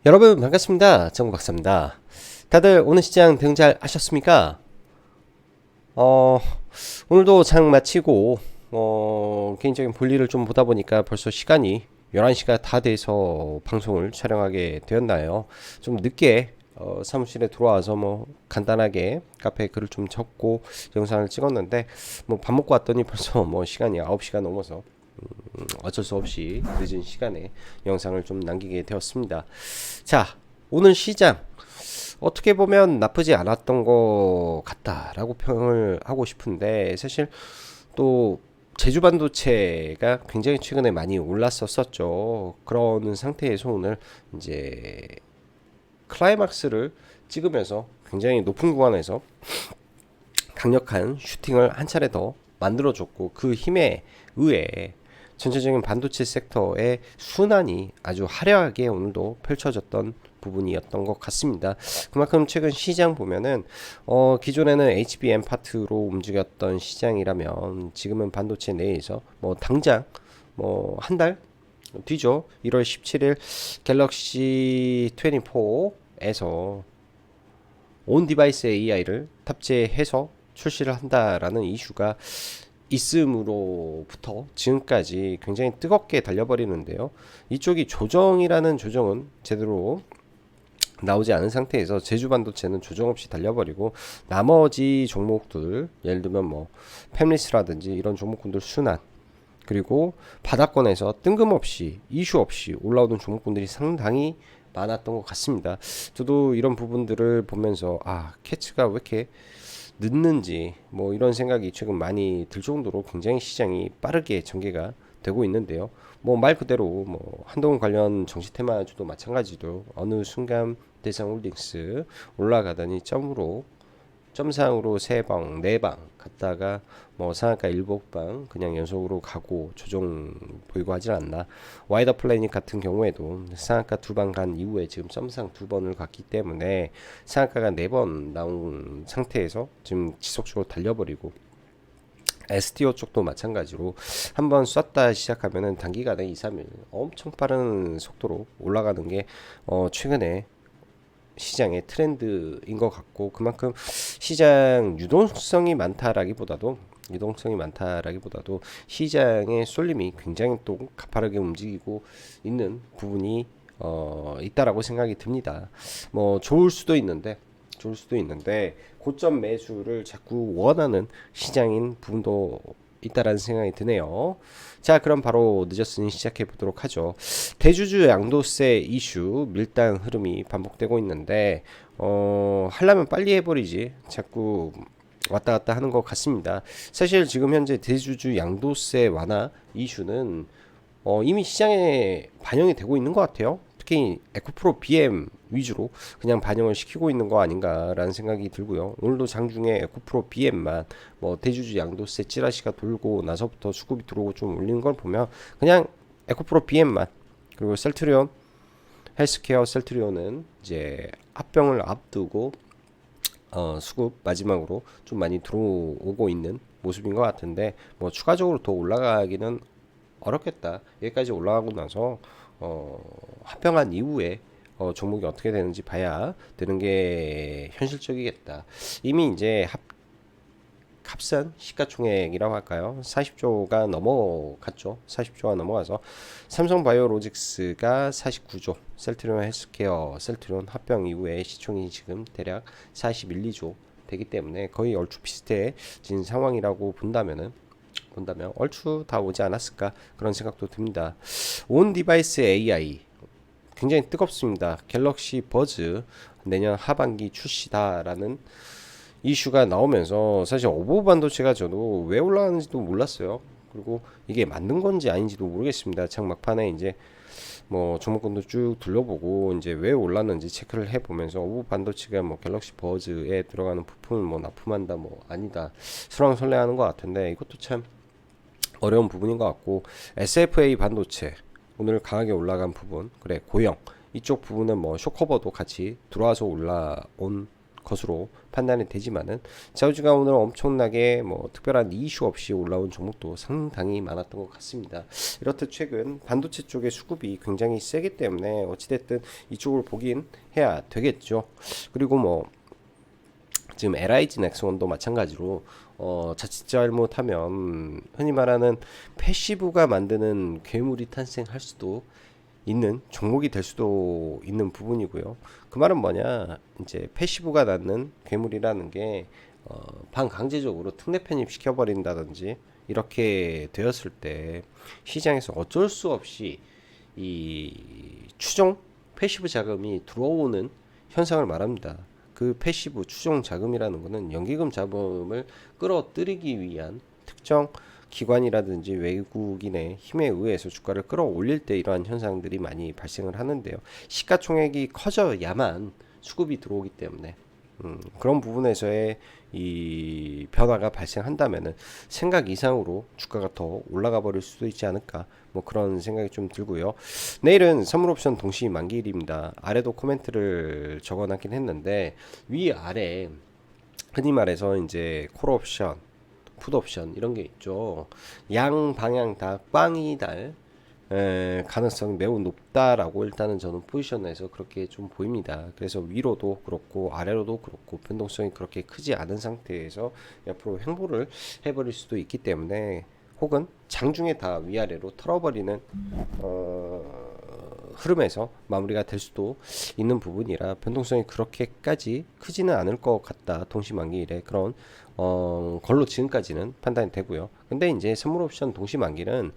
여러분 반갑습니다. 정박사입니다. 다들 오늘 시장 대응 잘 하셨습니까? 어, 오늘도 장 마치고 개인적인 볼일을 좀 보다 보니까 벌써 시간이 11시가 다 돼서 방송을 촬영하게 되었나요? 좀 늦게 사무실에 들어와서 뭐 간단하게 카페에 글을 좀 적고 영상을 찍었는데 뭐 밥 먹고 왔더니 벌써 뭐 시간이 9시가 넘어서 어쩔 수 없이 늦은 시간에 영상을 좀 남기게 되었습니다. 자, 오늘 시장 어떻게 보면 나쁘지 않았던 것 같다라고 평을 하고 싶은데, 사실 또 제주 반도체가 굉장히 최근에 많이 올랐었었죠. 그런 상태에서 오늘 이제 클라이막스를 찍으면서 굉장히 높은 구간에서 강력한 슈팅을 한 차례 더 만들어줬고, 그 힘에 의해 전체적인 반도체 섹터의 순환이 아주 화려하게 오늘도 펼쳐졌던 부분이었던 것 같습니다. 그만큼 최근 시장 보면은 기존에는 HBM 파트로 움직였던 시장이라면 지금은 반도체 내에서 뭐 당장 뭐 한 달 뒤죠. 1월 17일 갤럭시 24에서 온 디바이스 AI를 탑재해서 출시를 한다라는 이슈가 있음으로부터 지금까지 굉장히 뜨겁게 달려버리는데요. 이쪽이 조정이라는 조정은 제대로 나오지 않은 상태에서 제주 반도체는 조정 없이 달려버리고, 나머지 종목들 예를 들면 뭐 팹리스라든지 이런 종목군들 순환, 그리고 바닥권에서 뜬금없이 이슈 없이 올라오는 종목군들이 상당히 많았던 것 같습니다. 저도 이런 부분들을 보면서 캐치가 왜 이렇게 늦는지 뭐 이런 생각이 최근 많이 들 정도로 굉장히 시장이 빠르게 전개가 되고 있는데요. 뭐 말 그대로 뭐 한동훈 관련 정치 테마주도 마찬가지로 어느 순간 대상홀딩스 올라가더니 점상으로 3방, 4방 갔다가 뭐 상한가 7방 그냥 연속으로 가고 조정 보이고 하질 않나. 와이더 플래닛 같은 경우에도 상한가 2방 간 이후에 지금 점상 2번을 갔기 때문에 상한가가 4번 나온 상태에서 지금 지속적으로 달려버리고, STO 쪽도 마찬가지로 한번 쐈다 시작하면은 단기간에 2, 3일 엄청 빠른 속도로 올라가는 게 최근에 시장의 트렌드인 것 같고, 그만큼 시장 유동성이 많다라기보다도 시장의 쏠림이 굉장히 또 가파르게 움직이고 있는 부분이 있다라고 생각이 듭니다. 뭐 좋을 수도 있는데 고점 매수를 자꾸 원하는 시장인 부분도 있다라는 생각이 드네요. 자, 그럼 바로 늦었으니 시작해 보도록 하죠. 대주주 양도세 이슈 밀당 흐름이 반복되고 있는데 하려면 빨리 해버리지 자꾸 왔다 갔다 하는 것 같습니다. 사실 지금 현재 대주주 양도세 완화 이슈는 이미 시장에 반영이 되고 있는 것 같아요. 특히 에코프로 BM 위주로 그냥 반영을 시키고 있는 거 아닌가라는 생각이 들고요. 오늘도 장중에 에코프로 BM만 뭐 대주주 양도세 찌라시가 돌고 나서부터 수급이 들어오고 좀 올리는 걸 보면 그냥 에코프로 BM만, 그리고 셀트리온 헬스케어 셀트리온은 이제 합병을 앞두고 수급 마지막으로 좀 많이 들어오고 있는 모습인 것 같은데, 뭐 추가적으로 더 올라가기는 어렵겠다. 여기까지 올라가고 나서 합병한 이후에 종목이 어떻게 되는지 봐야 되는 게 현실적이겠다. 이미 이제 합산 시가총액이라고 할까요? 40조가 넘어갔죠. 40조가 넘어가서 삼성바이오로직스가 49조, 셀트리온 헬스케어, 셀트리온 합병 이후에 시총이 지금 대략 41, 2조 되기 때문에 거의 얼추 비슷해진 상황이라고 본다면 얼추 다 오지 않았을까 그런 생각도 듭니다. 온 디바이스 AI 굉장히 뜨겁습니다. 갤럭시 버즈 내년 하반기 출시다라는 이슈가 나오면서 사실 오버 반도체가 저도 왜 올라가는지도 몰랐어요. 그리고 이게 맞는 건지 아닌지도 모르겠습니다. 참 막판에 이제 뭐 종목군도 쭉 둘러보고 이제 왜 올랐는지 체크를 해보면서 오버 반도체가 뭐 갤럭시 버즈에 들어가는 부품을 뭐 납품한다 뭐 아니다 설왕설래하는 것 같은데, 이것도 참 어려운 부분인 것 같고, SFA 반도체 오늘 강하게 올라간 부분, 그래 고영 이쪽 부분은 뭐 쇼커버도 같이 들어와서 올라온 것으로 판단이 되지만은 자우지가 오늘 엄청나게 뭐 특별한 이슈 없이 올라온 종목도 상당히 많았던 것 같습니다. 이렇듯 최근 반도체 쪽의 수급이 굉장히 세기 때문에 어찌됐든 이쪽을 보긴 해야 되겠죠. 그리고 뭐 지금 LIG 넥슨도 마찬가지로 자칫 잘못하면 흔히 말하는 패시브가 만드는 괴물이 탄생할 수도 있는 종목이 될 수도 있는 부분이고요. 그 말은 뭐냐, 이제 패시브가 낳는 괴물이라는 게 반강제적으로 특례 편입 시켜버린다든지 이렇게 되었을 때 시장에서 어쩔 수 없이 이 추종 패시브 자금이 들어오는 현상을 말합니다. 그 패시브 추종 자금이라는 것은 연기금 자금을 끌어들이기 위한 특정 기관이라든지 외국인의 힘에 의해서 주가를 끌어올릴 때 이러한 현상들이 많이 발생을 하는데요. 시가총액이 커져야만 수급이 들어오기 때문에 그런 부분에서의 이 변화가 발생한다면은 생각 이상으로 주가가 더 올라가 버릴 수도 있지 않을까, 뭐 그런 생각이 좀 들고요. 내일은 선물옵션 동시 만기일입니다. 아래도 코멘트를 적어놨긴 했는데 위아래 흔히 말해서 이제 콜옵션, 풋옵션 이런 게 있죠. 양 방향 다 꽝이 달 가능성이 매우 높다라고 일단은 저는 포지션에서 그렇게 좀 보입니다. 그래서 위로도 그렇고 아래로도 그렇고 변동성이 그렇게 크지 않은 상태에서 옆으로 횡보를 해버릴 수도 있기 때문에, 혹은 장중에 다 위아래로 털어버리는 흐름에서 마무리가 될 수도 있는 부분이라 변동성이 그렇게까지 크지는 않을 것 같다. 동시만기일에 그런 걸로 지금까지는 판단이 되고요. 근데 이제 선물옵션 동시만기는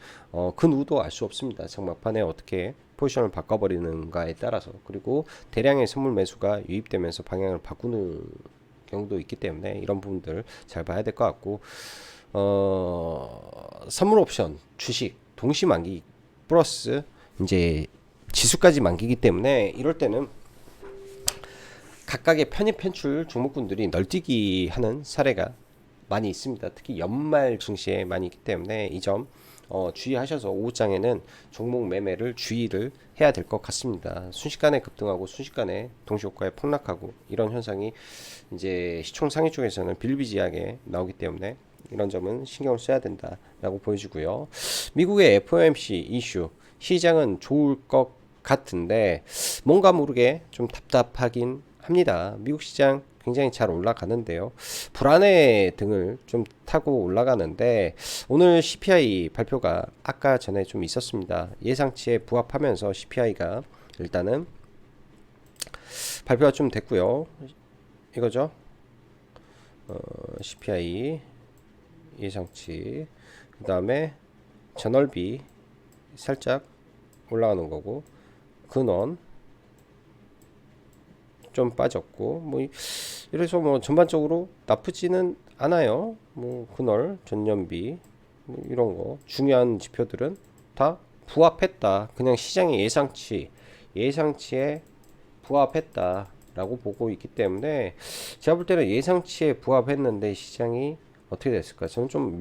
그 누구도 알 수 없습니다. 장막판에 어떻게 포지션을 바꿔버리는가에 따라서, 그리고 대량의 선물 매수가 유입되면서 방향을 바꾸는 경우도 있기 때문에 이런 부분들 잘 봐야 될 것 같고, 선물옵션 주식 동시만기 플러스 이제 지수까지 만기기 때문에 이럴 때는 각각의 편입 편출 종목군들이 널뛰기 하는 사례가 많이 있습니다. 특히 연말 증시에 많이 있기 때문에 이 점 주의하셔서 오후장에는 종목 매매를 주의를 해야 될 것 같습니다. 순식간에 급등하고 순식간에 동시효과에 폭락하고 이런 현상이 이제 시총 상위 쪽에서는 비일비재하게 나오기 때문에 이런 점은 신경을 써야 된다라고 보여지고요. 미국의 FOMC 이슈, 시장은 좋을 것 같은데 뭔가 모르게 좀 답답하긴 합니다. 미국 시장 굉장히 잘 올라가는데요. 불안해 등을 좀 타고 올라가는데 오늘 CPI 발표가 아까 전에 좀 있었습니다. 예상치에 부합하면서 CPI가 일단은 발표가 좀 됐고요. 이거죠. CPI 예상치, 그 다음에 전월비 살짝 올라가는 거고, 근원 좀 빠졌고, 뭐 이래서 뭐 전반적으로 나쁘지는 않아요. 뭐 근월 전년비 뭐 이런 거 중요한 지표들은 다 부합했다. 그냥 시장의 예상치에 부합했다라고 보고 있기 때문에 제가 볼 때는 예상치에 부합했는데 시장이 어떻게 됐을까? 저는 좀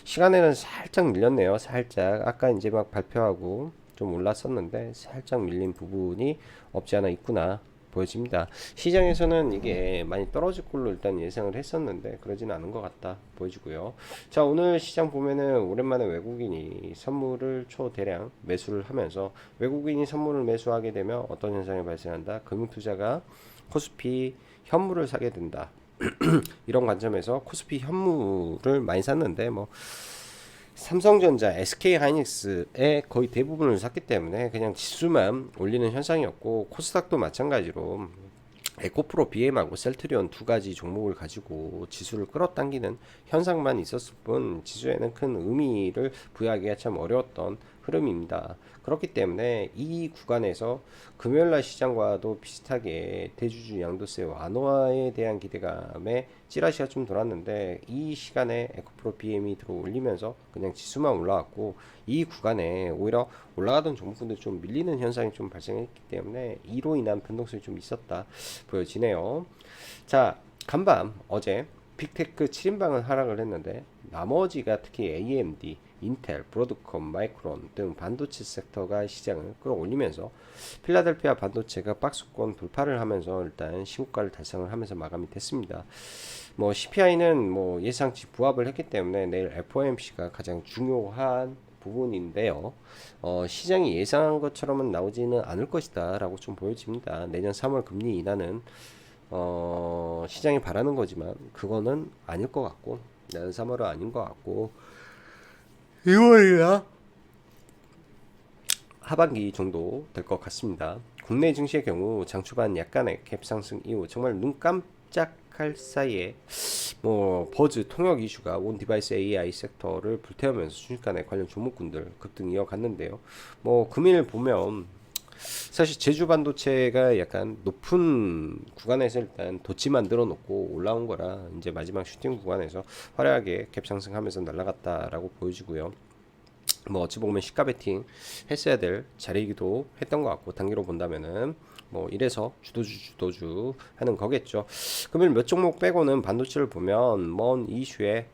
시간에는 살짝 밀렸네요. 살짝 아까 이제 막 발표하고 좀 올랐었는데 살짝 밀린 부분이 없지 않아 있구나 보여집니다. 시장에서는 이게 많이 떨어질 걸로 일단 예상을 했었는데 그러지는 않은 것 같다 보여지고요. 자, 오늘 시장 보면은 오랜만에 외국인이 선물을 초대량 매수를 하면서, 외국인이 선물을 매수하게 되면 어떤 현상이 발생한다? 금융투자가 코스피 현물을 사게 된다. 이런 관점에서 코스피 현물을 많이 샀는데 뭐 삼성전자, SK하이닉스의 거의 대부분을 샀기 때문에 그냥 지수만 올리는 현상이었고, 코스닥도 마찬가지로 에코프로 BM하고 셀트리온 두 가지 종목을 가지고 지수를 끌어당기는 현상만 있었을 뿐 지수에는 큰 의미를 부여하기가 참 어려웠던 흐름입니다. 그렇기 때문에 이 구간에서 금요일날 시장과도 비슷하게 대주주 양도세 완화에 대한 기대감에 찌라시가 좀 돌았는데 이 시간에 에코프로 BM이 들어 올리면서 그냥 지수만 올라왔고, 이 구간에 오히려 올라가던 종목들이 좀 밀리는 현상이 좀 발생했기 때문에 이로 인한 변동성이 좀 있었다 보여지네요. 자, 간밤 어제 빅테크 7인방은 하락을 했는데 나머지가 특히 AMD, 인텔, 브로드컴, 마이크론 등 반도체 섹터가 시장을 끌어올리면서 필라델피아 반도체가 박스권 돌파를 하면서 일단 신고가를 달성을 하면서 마감이 됐습니다. 뭐 CPI는 뭐 예상치 부합을 했기 때문에 내일 FOMC가 가장 중요한 부분인데요. 시장이 예상한 것처럼은 나오지는 않을 것이다 라고 좀 보여집니다. 내년 3월 금리 인하는 시장이 바라는 거지만 그거는 아닐 것 같고 내년 3월은 아닌 것 같고 2월이나 하반기 정도 될 것 같습니다. 국내 증시의 경우 장 초반 약간의 갭 상승 이후 정말 눈 깜짝할 사이에 뭐 버즈 통역 이슈가 온 디바이스 AI 섹터를 불태우면서 순식간에 관련 종목군들 급등 이어갔는데요. 뭐 금일 보면 사실 제주 반도체가 약간 높은 구간에서 일단 돛지 만들어 놓고 올라온 거라 이제 마지막 슈팅 구간에서 화려하게 갭 상승하면서 날아갔다라고 보여지고요. 뭐 어찌 보면 시가 베팅 했어야 될 자리이기도 했던 것 같고 단기로 본다면은 뭐 이래서 주도주 하는 거겠죠. 금일 몇 종목 빼고는 반도체를 보면 뭔 이슈에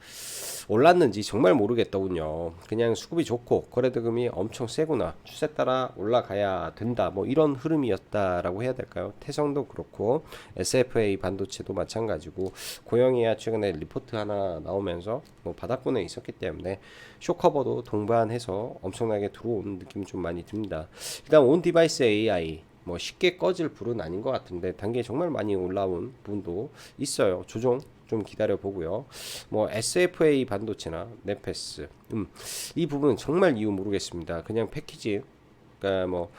올랐는지 정말 모르겠더군요. 그냥 수급이 좋고 거래대금이 엄청 세구나, 추세 따라 올라가야 된다, 뭐 이런 흐름이었다라고 해야 될까요? 태성도 그렇고 SFA 반도체도 마찬가지고 고영이야 최근에 리포트 하나 나오면서 뭐 바닥권에 있었기 때문에 쇼커버도 동반해서 엄청나게 들어온 느낌이 좀 많이 듭니다. 일단 온 디바이스 AI 뭐 쉽게 꺼질 불은 아닌 것 같은데 단계 정말 많이 올라온 부분도 있어요. 조정 좀 기다려 보고요. 뭐 SFA 반도체나 네페스 이 부분은 정말 이유 모르겠습니다. 그냥 패키지 그러니까 뭐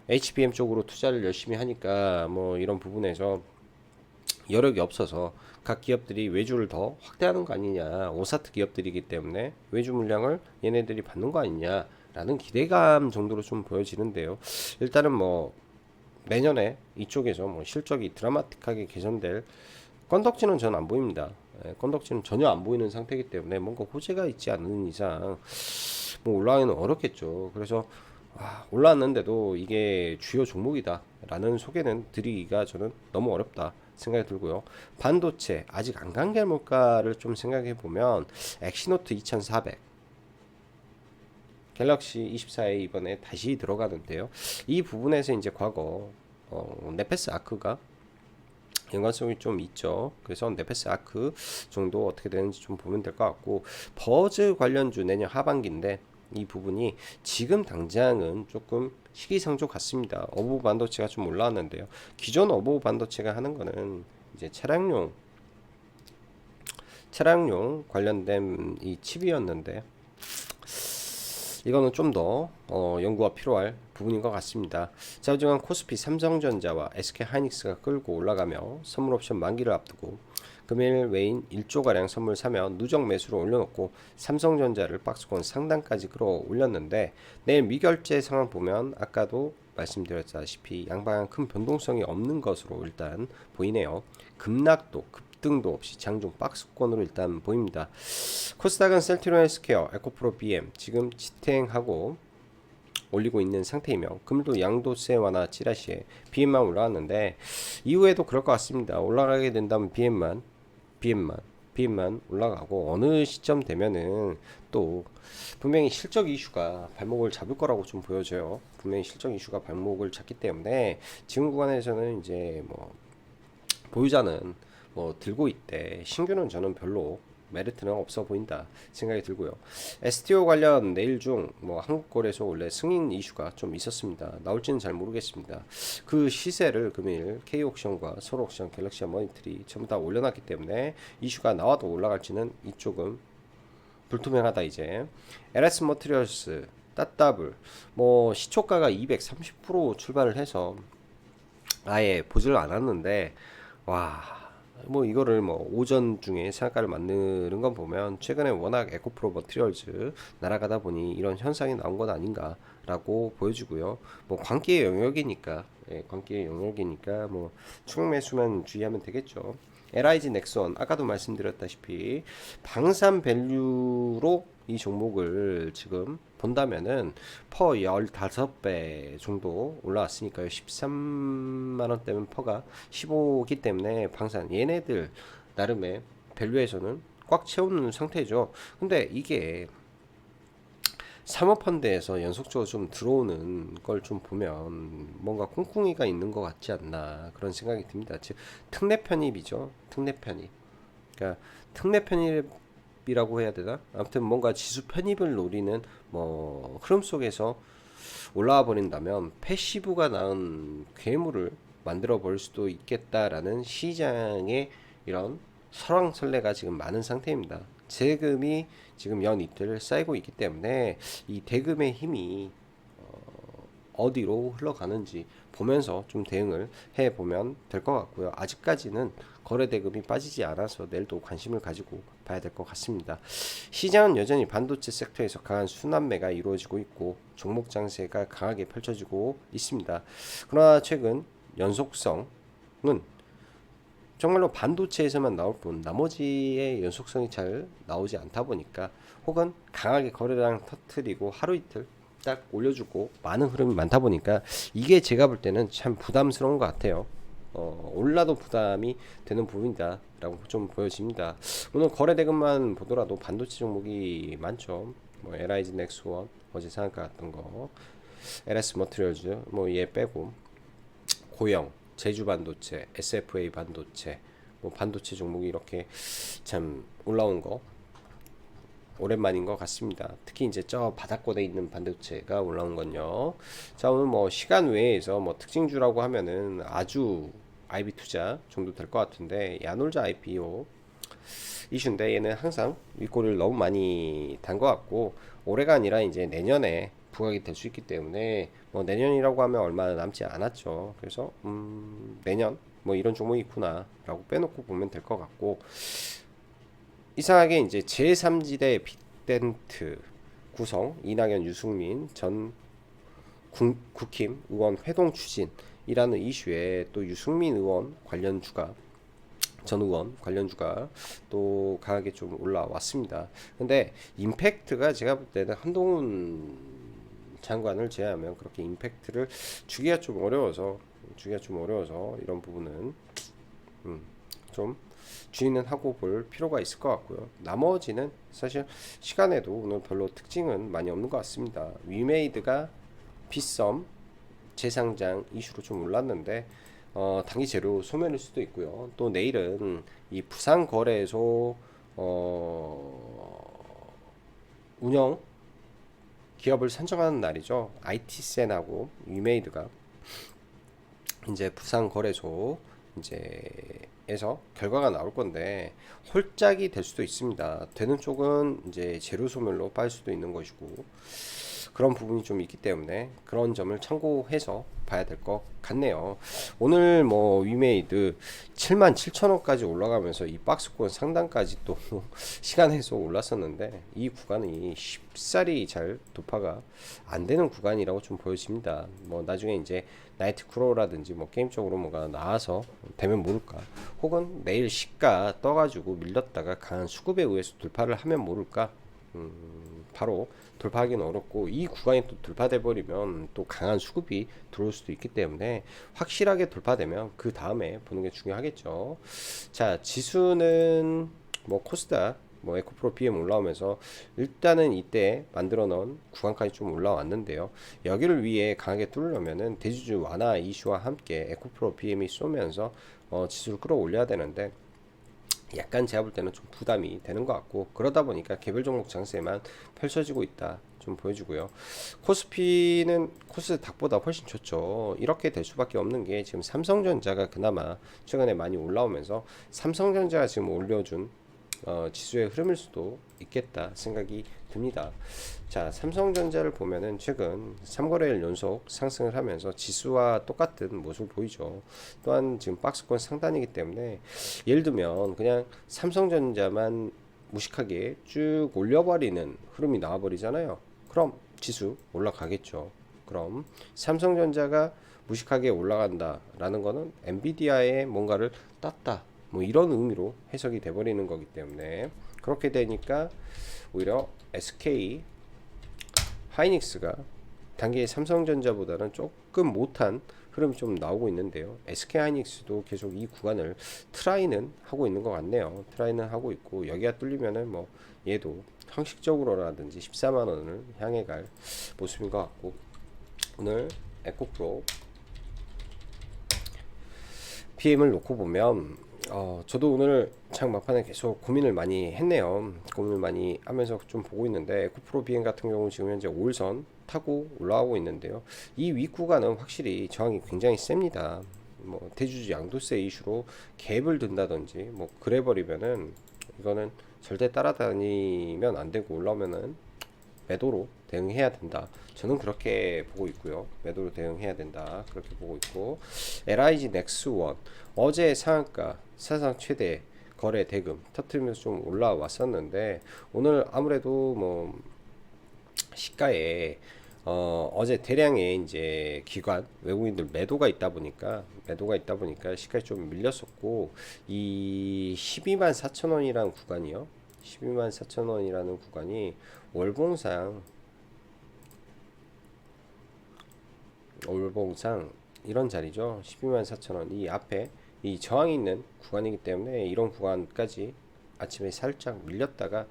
HBM 쪽으로 투자를 열심히 하니까 뭐 이런 부분에서 여력이 없어서 각 기업들이 외주를 더 확대하는 거 아니냐. 오사트 기업들이기 때문에 외주 물량을 얘네들이 받는 거 아니냐라는 기대감 정도로 좀 보여지는데요. 일단은 뭐 내년에 이쪽에서 뭐 실적이 드라마틱하게 개선될 건덕지는 전 안 보입니다. 건덕지는 전혀 안 보이는 상태이기 때문에 뭔가 호재가 있지 않는 이상 뭐 올라가기는 어렵겠죠. 그래서 올라왔는데도 이게 주요 종목이다라는 소개는 드리기가 저는 너무 어렵다 생각이 들고요. 반도체 아직 안 간 게 뭘까를 좀 생각해 보면 엑시노트 2400 갤럭시 24에 이번에 다시 들어가는데요. 이 부분에서 이제 과거 네페스 아크가 연관성이 좀 있죠. 그래서 네페스 아크 정도 어떻게 되는지 좀 보면 될 것 같고 버즈 관련주 내년 하반기인데 이 부분이 지금 당장은 조금 시기상조 같습니다. 어부 반도체가 좀 올라왔는데요. 기존 어부 반도체가 하는 거는 이제 차량용 관련된 이 칩이었는데 이거는 좀 더 연구가 필요할 부분인 것 같습니다. 자, 어쨌든 코스피 삼성전자와 SK하이닉스가 끌고 올라가며 선물 옵션 만기를 앞두고 금일 외인 1조가량 선물 사면 누적 매수를 올려놓고 삼성전자를 박스권 상단까지 끌어올렸는데 내일 미결제 상황 보면 아까도 말씀드렸다시피 양방향 큰 변동성이 없는 것으로 일단 보이네요. 급락도 급등도 없이 장중 박스권으로 일단 보입니다. 코스닥은 셀트리온 헬스케어, 에코프로 BM 지금 지탱하고 올리고 있는 상태이며 금일도 양도세 완화 찌라시에 BM만 올라왔는데 이후에도 그럴 것 같습니다. 올라가게 된다면 BM만 올라가고 어느 시점 되면은 또 분명히 실적 이슈가 발목을 잡을 거라고 좀 보여져요. 분명히 실적 이슈가 발목을 잡기 때문에 지금 구간에서는 이제 뭐 보유자는 뭐 들고 있대. 신규는 저는 별로 메리트는 없어 보인다 생각이 들고요. STO 관련 내일 중 뭐 한국거래소 원래 승인 이슈가 좀 있었습니다. 나올지는 잘 모르겠습니다. 그 시세를 금일 K옥션과 서울옥션, 갤럭시 머니터리 전부 다 올려놨기 때문에 이슈가 나와도 올라갈지는 이쪽은 불투명하다 이제. LS 머티리얼스, 따따블 뭐 시초가가 230% 출발을 해서 아예 보지를 않았는데 뭐 이거를 뭐 오전 중에 상한가를 만드는 건 보면 최근에 워낙 에코프로 머티리얼즈 날아가다 보니 이런 현상이 나온 건 아닌가라고 보여지고요. 뭐 광기의 영역이니까 광기의 영역이니까 뭐 추격 매수만 주의하면 되겠죠. LIG 넥선 아까도 말씀드렸다시피 방산 밸류로 이 종목을 지금 본다면은 퍼 15배 정도 올라왔으니까요. 13만원대면 퍼가 15기 때문에 방산 얘네들 나름의 밸류에서는 꽉 채우는 상태죠. 근데 이게 사모펀드에서 연속적으로 좀 들어오는 걸 좀 보면 뭔가 꿍꿍이가 있는 것 같지 않나 그런 생각이 듭니다. 즉 특례 편입이죠. 특례 편입. 그러니까 특례 편입이라고 해야 되나? 아무튼 뭔가 지수 편입을 노리는 뭐 흐름 속에서 올라와 버린다면 패시브가 낳은 괴물을 만들어 볼 수도 있겠다라는 시장의 이런 설왕설래가 지금 많은 상태입니다. 재금이 지금 연 이틀 쌓이고 있기 때문에 이 대금의 힘이 어디로 흘러가는지 보면서 좀 대응을 해 보면 될 것 같고요. 아직까지는 거래 대금이 빠지지 않아서 내일도 관심을 가지고 봐야 될 것 같습니다. 시장은 여전히 반도체 섹터에서 강한 순환매가 이루어지고 있고 종목 장세가 강하게 펼쳐지고 있습니다. 그러나 최근 연속성은 정말로 반도체에서만 나올 뿐 나머지의 연속성이 잘 나오지 않다 보니까 혹은 강하게 거래량 터트리고 하루 이틀 딱 올려주고 많은 흐름이 많다 보니까 이게 제가 볼 때는 참 부담스러운 것 같아요. 올라도 부담이 되는 부분이다 라고 좀 보여집니다. 오늘 거래 대금만 보더라도 반도체 종목이 많죠. 뭐 LIG 넥스원 어제 상한가 같던 거, LS 머티리얼즈 뭐 얘 빼고 고영, 제주 반도체, SFA 반도체, 뭐 반도체 종목이 이렇게 참 올라온 거 오랜만인 것 같습니다. 특히 이제 저 바닥권에 있는 반도체가 올라온 건요. 자, 오늘 뭐 시간 외에서 뭐 특징주라고 하면은 아주 IB 투자 정도 될 것 같은데 야놀자 IPO 이슈인데 얘는 항상 윗골을 너무 많이 단 것 같고 올해가 아니라 이제 내년에 부각이 될 수 있기 때문에 뭐 내년이라고 하면 얼마 남지 않았죠. 그래서 내년 뭐 이런 종목이 있구나라고 빼놓고 보면 될 것 같고 이상하게 이제 제3지대 빅텐트 구성 이낙연 유승민 전 국힘 의원 회동 추진이라는 이슈에 또 유승민 의원 관련주가 전 의원 관련주가 또 강하게 좀 올라왔습니다. 근데 임팩트가 제가 볼 때는 한동훈 장관을 제외하면 그렇게 임팩트를 주기가 좀 어려워서 이런 부분은 좀 주의는 하고 볼 필요가 있을 것 같고요. 나머지는 사실 시간에도 오늘 별로 특징은 많이 없는 것 같습니다. 위메이드가 빗썸 재상장 이슈로 좀 올랐는데 단기 재료 소멸일 수도 있고요. 또 내일은 이 부산 거래소 운영 기업을 선정하는 날이죠. IT센하고 위메이드가 이제 부산 거래소 이제에서 결과가 나올 건데 홀짝이 될 수도 있습니다. 되는 쪽은 이제 재료 소멸로 빠질 수도 있는 것이고 그런 부분이 좀 있기 때문에 그런 점을 참고해서 봐야 될 것 같네요. 오늘 뭐 위메이드 77,000원까지 올라가면서 이 박스권 상단까지 또 시간에서 올랐었는데 이 구간이 쉽사리 잘 돌파가 안 되는 구간이라고 좀 보여집니다. 뭐 나중에 이제 나이트 크로라든지 뭐 게임적으로 뭐가 나와서 되면 모를까 혹은 내일 시가 떠가지고 밀렸다가 강한 수급에 의해서 돌파를 하면 모를까 바로 돌파하기는 어렵고 이 구간이 또 돌파돼 버리면 또 강한 수급이 들어올 수도 있기 때문에 확실하게 돌파되면 그 다음에 보는 게 중요하겠죠. 자, 지수는 뭐 코스닥 뭐 에코프로 BM 올라오면서 일단은 이때 만들어 놓은 구간까지 좀 올라왔는데요. 여기를 위해 강하게 뚫으려면은 대주주 완화 이슈와 함께 에코프로 BM이 쏘면서 지수를 끌어올려야 되는데 약간 제가 볼 때는 좀 부담이 되는 것 같고 그러다 보니까 개별 종목 장세만 펼쳐지고 있다 좀 보여주고요. 코스피는 코스닥보다 훨씬 좋죠. 이렇게 될 수밖에 없는 게 지금 삼성전자가 그나마 최근에 많이 올라오면서 삼성전자가 지금 올려준 지수의 흐름일 수도 있겠다 생각이 듭니다. 자, 삼성전자를 보면은 최근 3거래일 연속 상승을 하면서 지수와 똑같은 모습을 보이죠. 또한 지금 박스권 상단이기 때문에 예를 들면 그냥 삼성전자만 무식하게 쭉 올려버리는 흐름이 나와버리잖아요. 그럼 지수 올라가겠죠. 그럼 삼성전자가 무식하게 올라간다라는 거는 엔비디아의 뭔가를 땄다 뭐 이런 의미로 해석이 돼버리는 거기 때문에 그렇게 되니까 오히려 SK 하이닉스가 단기 삼성전자보다는 조금 못한 흐름이 좀 나오고 있는데요. SK하이닉스도 계속 이 구간을 트라이는 하고 있는 것 같네요. 트라이는 하고 있고 여기가 뚫리면은 뭐 얘도 형식적으로라든지 14만 원을 향해 갈 모습인 것 같고 오늘 에코프로 PM을 놓고 보면 저도 오늘 장 막판에 계속 고민을 많이 했네요. 고민을 많이 하면서 좀 보고 있는데 에코프로 BM 같은 경우는 지금 현재 5일선 타고 올라오고 있는데요. 이 윗구간은 확실히 저항이 굉장히 셉니다. 뭐 대주주 양도세 이슈로 갭을 든다든지 뭐 그래버리면은 이거는 절대 따라다니면 안 되고 올라오면은 매도로 대응해야 된다. 저는 그렇게 보고 있고요. 매도로 대응해야 된다. 그렇게 보고 있고 LIG 넥스원 어제 상한가 사상 최대 거래 대금 터트리면서 좀 올라왔었는데 오늘 아무래도 뭐 시가에 어제 대량의 이제 기관 외국인들 매도가 있다 보니까 시가에 좀 밀렸었고 이 12만 4천 원이라는 구간이요. 12만 4천 원이라는 구간이 월봉상 이런 자리죠. 12만 4천 원 이 앞에 이 저항이 있는 구간이기 때문에 이런 구간까지 아침에 살짝 밀렸다가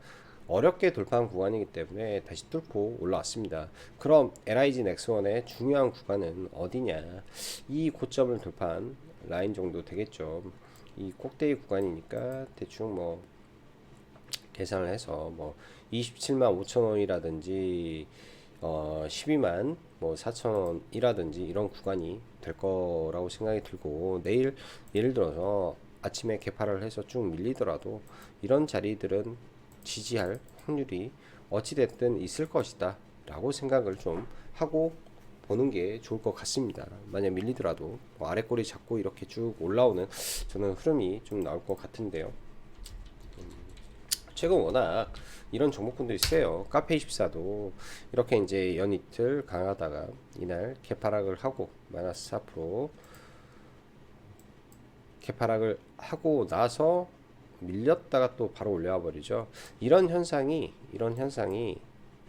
어렵게 돌파한 구간이기 때문에 다시 뚫고 올라왔습니다. 그럼 LIG 넥스원의 중요한 구간은 어디냐? 이 고점을 돌파한 라인 정도 되겠죠. 이 꼭대기 구간이니까 대충 뭐 계산을 해서 뭐 27만 5천 원이라든지 12만 뭐 4천 원이라든지 이런 구간이 될 거라고 생각이 들고 내일 예를 들어서 아침에 개파를 해서 쭉 밀리더라도 이런 자리들은 지지할 확률이 어찌됐든 있을 것이다 라고 생각을 좀 하고 보는 게 좋을 것 같습니다. 만약 밀리더라도 뭐 아래 꼬리 잡고 이렇게 쭉 올라오는 저는 흐름이 좀 나올 것 같은데요. 최근 워낙 이런 종목군들이 세요. 카페24도 이렇게 이제 연이틀 강하다가 이날 개파락을 하고 마이너스 4% 개파락을 하고 나서 밀렸다가 또 바로 올려와 버리죠. 이런 현상이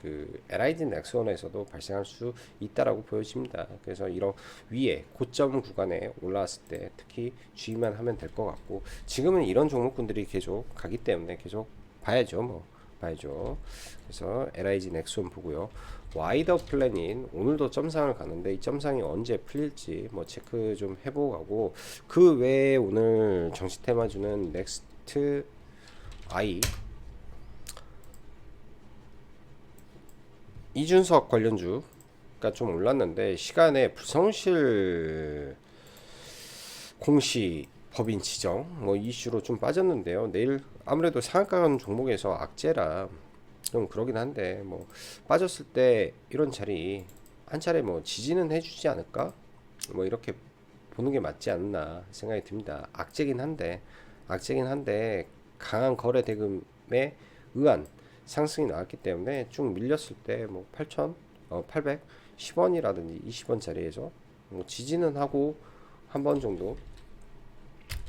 그 LIG 넥스원에서도 발생할 수 있다라고 보여집니다. 그래서 이런 위에 고점 구간에 올라왔을 때 특히 주의만 하면 될 것 같고 지금은 이런 종목군들이 계속 가기 때문에 계속 봐야죠. 그래서 LIG 넥스원 보고요. 와이더 플래닛 오늘도 점상을 가는데 이 점상이 언제 풀릴지 뭐 체크 좀 해보고 가고 그 외에 오늘 정시 테마 주는 넥스트 아이 이준석 관련주가 좀 올랐는데 시간에 불성실 공시 법인 지정 뭐 이슈로 좀 빠졌는데요. 내일 아무래도 상한가 간 종목에서 악재라 좀 그러긴 한데 뭐 빠졌을 때 이런 자리 한 차례 뭐 지지는 해주지 않을까? 뭐 이렇게 보는 게 맞지 않나 생각이 듭니다. 악재긴 한데 강한 거래 대금에 의한 상승이 나왔기 때문에 쭉 밀렸을 때 뭐 8,810원이라든지 20원 자리에서 뭐 지지는 하고 한 번 정도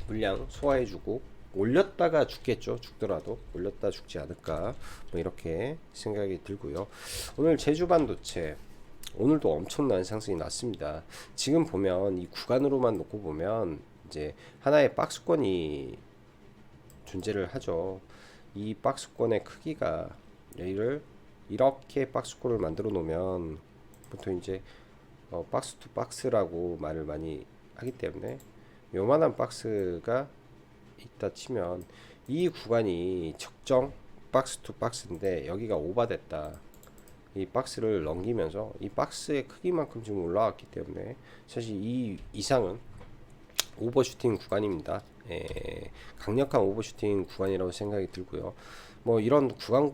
물량 소화해주고 올렸다가 죽겠죠. 죽더라도 올렸다 죽지 않을까 뭐 이렇게 생각이 들고요. 오늘 제주반도체 오늘도 엄청난 상승이 났습니다. 지금 보면 이 구간으로만 놓고 보면 이제 하나의 박스권이 존재를 하죠. 이 박스권의 크기가 얘를 이렇게 박스권을 만들어 놓으면 보통 이제 박스 투 박스라고 말을 많이 하기 때문에 요만한 박스가 있다 치면 이 구간이 적정 박스 투 박스인데 여기가 오버됐다. 이 박스를 넘기면서 이 박스의 크기만큼 지금 올라왔기 때문에 사실 이 이상은 오버슈팅 구간입니다. 강력한 오버슈팅 구간이라고 생각이 들고요. 뭐 이런 구간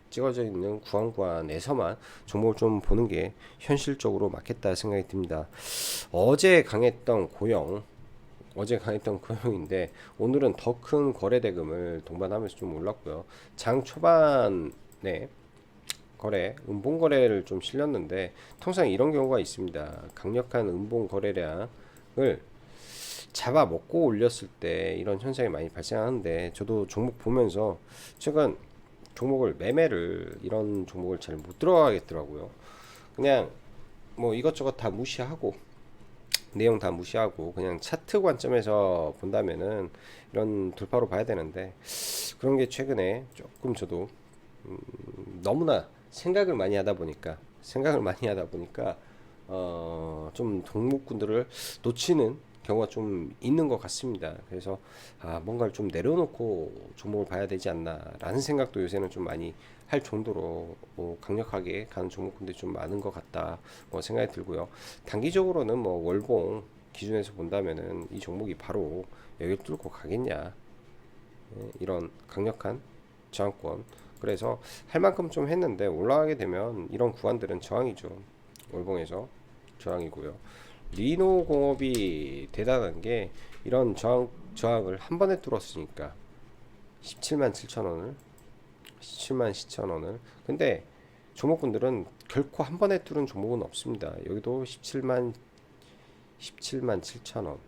찍어져 있는 구간에서만 종목을 좀 보는 게 현실적으로 맞겠다 생각이 듭니다. 어제 강했던 고용인데 오늘은 더 큰 거래 대금을 동반하면서 좀 올랐고요. 장 초반에 음봉 거래를 좀 실렸는데 통상 이런 경우가 있습니다. 강력한 음봉 거래량을 잡아먹고 올렸을 때 이런 현상이 많이 발생하는데 저도 종목 보면서 최근 종목을 이런 종목을 잘 못 들어가겠더라고요. 그냥 뭐 이것저것 다 무시하고 내용 다 무시하고 그냥 차트 관점에서 본다면은 이런 돌파로 봐야 되는데, 그런 게 최근에 조금 저도 너무나 생각을 많이 하다 보니까 좀 종목군들을 놓치는 경우가 좀 있는 것 같습니다. 그래서 뭔가를 좀 내려놓고 종목을 봐야 되지 않나라는 생각도 요새는 좀 많이 할 정도로 강력하게 가는 종목군들이 좀 많은 것 같다 생각이 들고요. 단기적으로는 월봉 기준에서 본다면은 이 종목이 바로 여기를 뚫고 가겠냐, 이런 강력한 저항권. 그래서 할 만큼 좀 했는데 올라가게 되면 이런 구간들은 저항이죠. 월봉에서 저항이고요. 리노공업이 대단한 게 이런 저항을 한 번에 뚫었으니까 17만 7천 원을 17만 7천 원을 근데 종목군들은 결코 한 번에 뚫은 종목은 없습니다. 여기도 17만 7천 원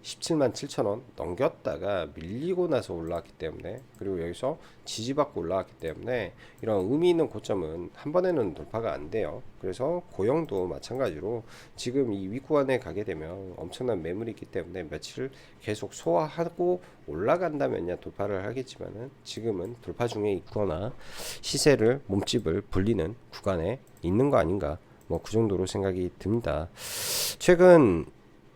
17만 7천 원 넘겼다가 밀리고 나서 올라왔기 때문에, 그리고 여기서 지지받고 올라왔기 때문에 이런 의미 있는 고점은 한 번에는 돌파가 안 돼요. 그래서 고영도 마찬가지로 지금 이 윗구간에 가게 되면 엄청난 매물이 있기 때문에 며칠을 계속 소화하고 올라간다면야 돌파를 하겠지만은 지금은 돌파 중에 있거나 시세를 몸집을 불리는 구간에 있는 거 아닌가, 그 정도로 생각이 듭니다. 최근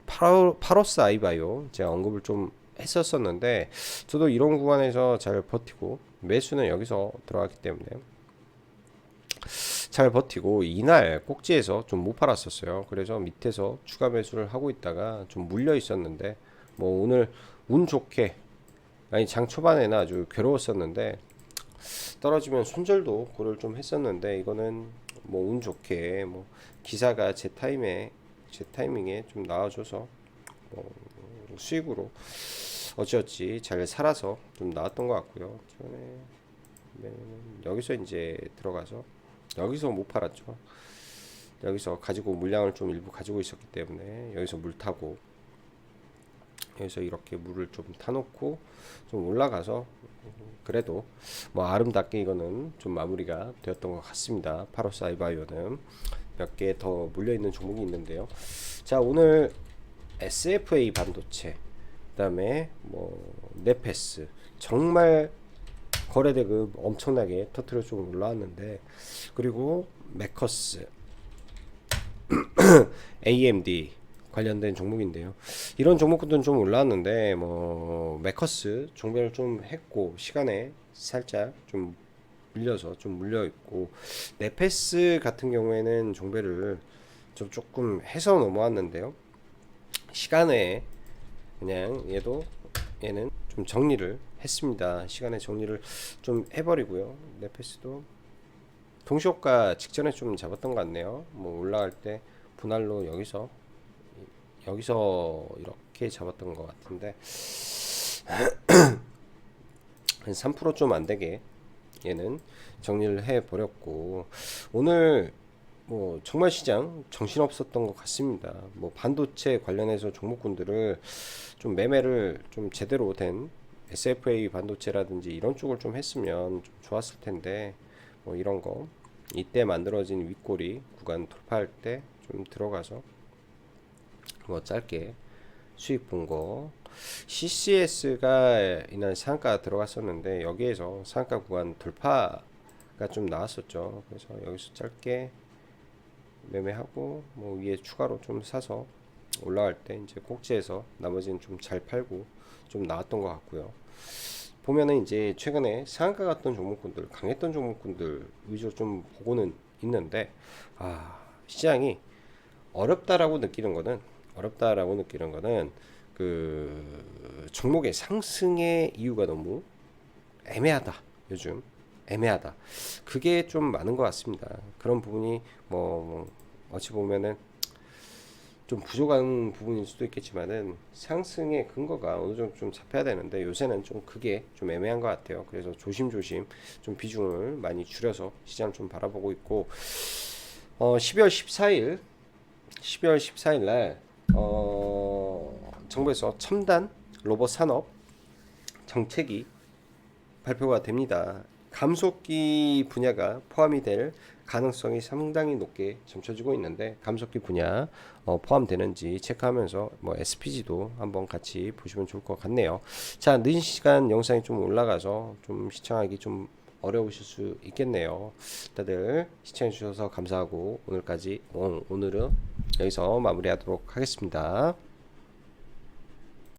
파로스 아이바이오 제가 언급을 좀 했었었는데, 저도 이런 구간에서 잘 버티고 매수는 여기서 들어갔기 때문에 잘 버티고 이날 꼭지에서 좀 못 팔았었어요. 그래서 밑에서 추가 매수를 하고 있다가 좀 물려 있었는데, 오늘 운 좋게, 아니 장 초반에는 아주 괴로웠었는데 떨어지면 손절도 고려를 좀 했었는데, 이거는 운 좋게 기사가 제 타이밍에 좀 나와줘서 수익으로 어찌어찌 잘 살아서 좀 나왔던 것 같고요. 여기서 이제 들어가서 여기서 못 팔았죠. 여기서 가지고 물량을 좀 일부 가지고 있었기 때문에 여기서 물 타고, 여기서 이렇게 물을 좀 타놓고 좀 올라가서 그래도 아름답게 이거는 좀 마무리가 되었던 것 같습니다. 파로스 아이바이오는 몇 개 더 물려있는 종목이 있는데요. 자, 오늘 SFA 반도체, 그 다음에 네페스 정말 거래대금 엄청나게 터트려 좀 올라왔는데, 그리고 메커스 AMD 관련된 종목인데요. 이런 종목들은 좀 올라왔는데 메커스 종배를 좀 했고 시간에 살짝 좀 밀려서 좀 물려 있고, 네페스 같은 경우에는 종배를 좀 조금 해서 넘어왔는데요. 시간에 그냥 얘는 좀 정리를 했습니다. 시간에 정리를 좀 해버리고요. 네페스도 동시호가 직전에 좀 잡았던 것 같네요. 올라갈 때 분할로 여기서 이렇게 잡았던 것 같은데 한 3% 좀 안 되게 얘는 정리를 해 버렸고, 오늘 정말 시장 정신없었던 것 같습니다. 반도체 관련해서 종목군들을 좀 매매를 좀 제대로 된 SFA 반도체라든지 이런 쪽을 좀 했으면 좀 좋았을 텐데, 이런 거 이때 만들어진 윗꼬리 구간 돌파할 때 좀 들어가서 짧게 수익 본 거. CCS가 이날 상가 들어갔었는데 여기에서 상가 구간 돌파가 좀 나왔었죠. 그래서 여기서 짧게 매매하고 위에 추가로 좀 사서 올라갈 때 이제 꼭지에서 나머지는 좀 잘 팔고 좀 나왔던 것 같고요. 보면은 이제 최근에 상한가 갔던 종목군들, 강했던 종목군들 위주로 좀 보고는 있는데, 시장이 어렵다라고 느끼는 거는 그 종목의 상승의 이유가 너무 애매하다. 요즘 애매하다. 그게 좀 많은 것 같습니다. 그런 부분이 어찌 보면은 좀 부족한 부분일 수도 있겠지만은 상승의 근거가 어느 정도 좀 잡혀야 되는데 요새는 좀 그게 좀 애매한 것 같아요. 그래서 조심조심 좀 비중을 많이 줄여서 시장을 좀 바라보고 있고, 12월 14일 날 정부에서 첨단 로봇 산업 정책이 발표가 됩니다. 감속기 분야가 포함이 될 가능성이 상당히 높게 점쳐지고 있는데 감속기 분야 포함되는지 체크하면서 뭐 SPG도 한번 같이 보시면 좋을 것 같네요. 자, 늦은 시간 영상이 좀 올라가서 좀 시청하기 좀 어려우실 수 있겠네요. 다들 시청해 주셔서 감사하고 오늘은 여기서 마무리하도록 하겠습니다.